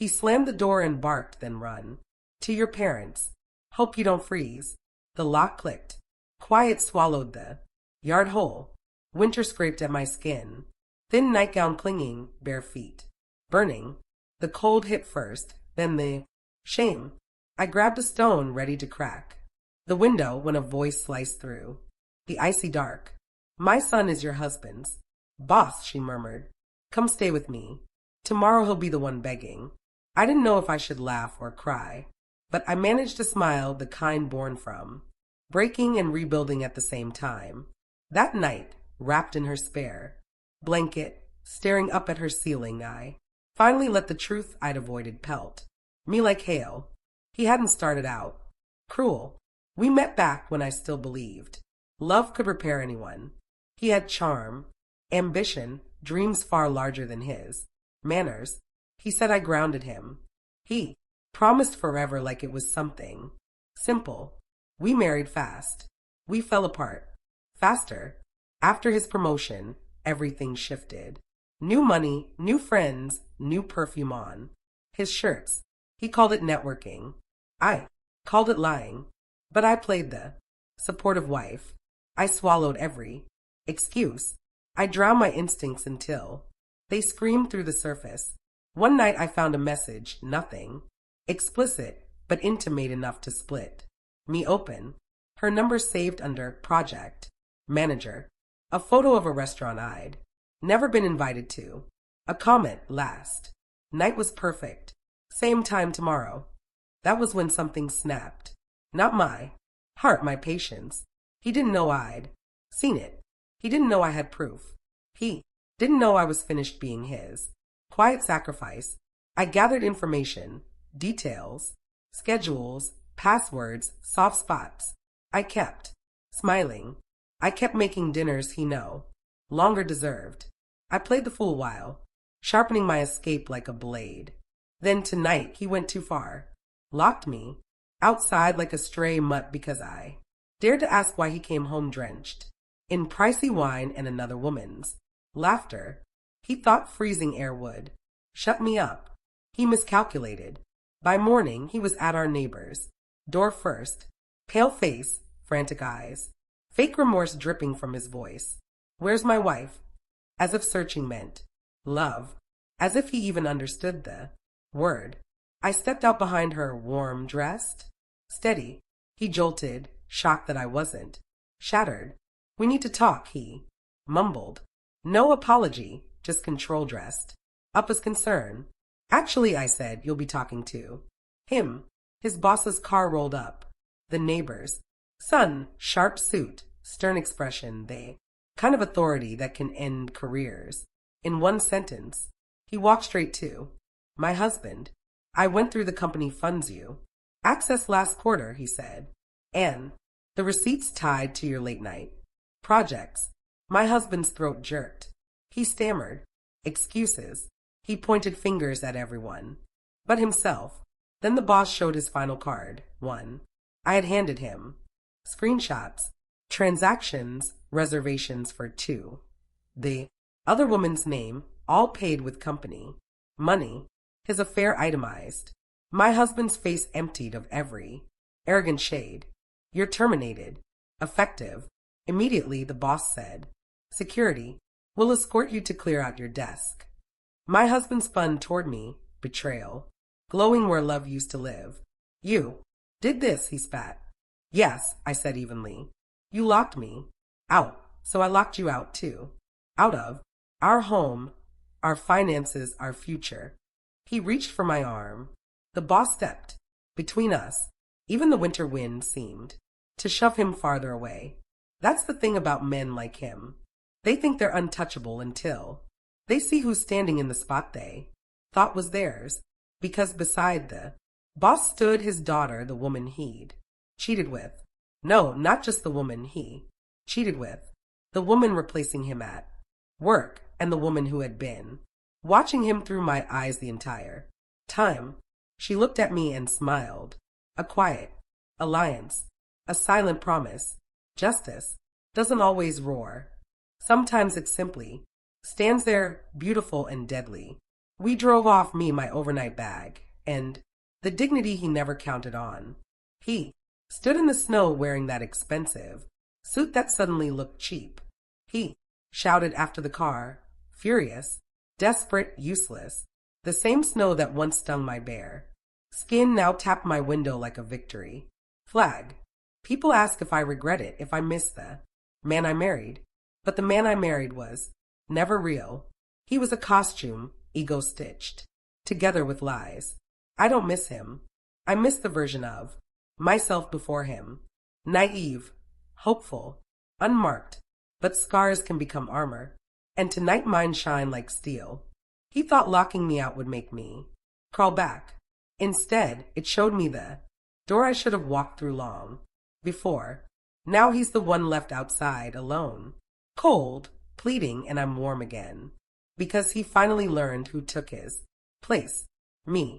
He slammed the door and barked, then run. To your parents. Hope you don't freeze. The lock clicked. Quiet swallowed the yard whole. Winter scraped at my skin. Thin nightgown clinging, bare feet. Burning. The cold hit first, then the shame. I grabbed a stone ready to crack the window when a voice sliced through. The icy dark. My son is your husband's. Boss, she murmured. Come stay with me. Tomorrow he'll be the one begging. I didn't know if I should laugh or cry, but I managed to smile, the kind born from breaking and rebuilding at the same time. That night, wrapped in her spare blanket, staring up at her ceiling, I finally let the truth I'd avoided pelt me like hail. He hadn't started out cruel. We met back when I still believed love could repair anyone. He had charm, ambition, dreams far larger than his manners. He said I grounded him. He promised forever like it was something simple. We married fast. We fell apart faster. After his promotion, everything shifted. New money, new friends, new perfume on his shirts. He called it networking. I called it lying. But I played the supportive wife. I swallowed every excuse. I drowned my instincts until they screamed through the surface. One night I found a message, nothing explicit, but intimate enough to split me open. Her number saved under project manager. A photo of a restaurant I'd never been invited to. A comment last night was perfect. Same time tomorrow. That was when something snapped. Not my heart, my patience. He didn't know I'd seen it. He didn't know I had proof. He didn't know I was finished being his. Quiet sacrifice. I gathered information, details, schedules, passwords, soft spots. I kept smiling. I kept making dinners he know longer deserved. I played the fool while sharpening my escape like a blade. Then tonight he went too far. Locked me outside like a stray mutt because I dared to ask why he came home drenched in pricey wine and another woman's laughter. He thought freezing air would shut me up. He miscalculated. By morning he was at our neighbor's door first. Pale face, frantic eyes, fake remorse dripping from his voice. Where's my wife? As if searching meant love. As if he even understood the word. I stepped out behind her, warm, dressed, steady. He jolted, shocked that I wasn't. Shattered. We need to talk, he mumbled. No apology, just control dressed. Up as concern. Actually, I said, you'll be talking to him. His boss's car rolled up. The neighbor's son, sharp suit, stern expression, they kind of authority that can end careers. In one sentence, he walked straight to my husband. I went through the company funds you. Access last quarter, he said. And the receipts tied to your late night projects. My husband's throat jerked. He stammered. Excuses. He pointed fingers at everyone but himself. Then the boss showed his final card, one I had handed him. Screenshots, transactions, reservations for two. The other woman's name, all paid with company money. His affair itemized. My husband's face emptied of every arrogant shade. You're terminated. Effective. Immediately the boss said, security will escort you to clear out your desk. My husband spun toward me, betrayal, glowing where love used to live. You did this, he spat. Yes, I said evenly. You locked me out, so I locked you out too. Out of our home, our finances, our future. He reached for my arm. The boss stepped between us. Even the winter wind seemed to shove him farther away. That's the thing about men like him. They think they're untouchable until they see who's standing in the spot they thought was theirs. Because beside the boss stood his daughter, the woman he'd cheated with. No, not just the woman he cheated with. The woman replacing him at work, and the woman who had been watching him through my eyes the entire time. She looked at me and smiled. A quiet alliance, a silent promise. Justice doesn't always roar. Sometimes it simply stands there, beautiful and deadly. We drove off, me, my overnight bag, and the dignity he never counted on. He stood in the snow wearing that expensive suit that suddenly looked cheap. He shouted after the car, furious, desperate, useless. The same snow that once stung my bare skin now tapped my window like a victory flag. People ask if I regret it, if I miss the man I married. But the man I married was never real. He was a costume, ego-stitched together with lies. I don't miss him. I miss the version of myself before him. Naive, hopeful, unmarked. But scars can become armor. And tonight mine shine like steel. He thought locking me out would make me crawl back. Instead, it showed me the door I should have walked through long before. Now he's the one left outside, alone, cold, pleading, and I'm warm again. Because he finally learned who took his place. Me.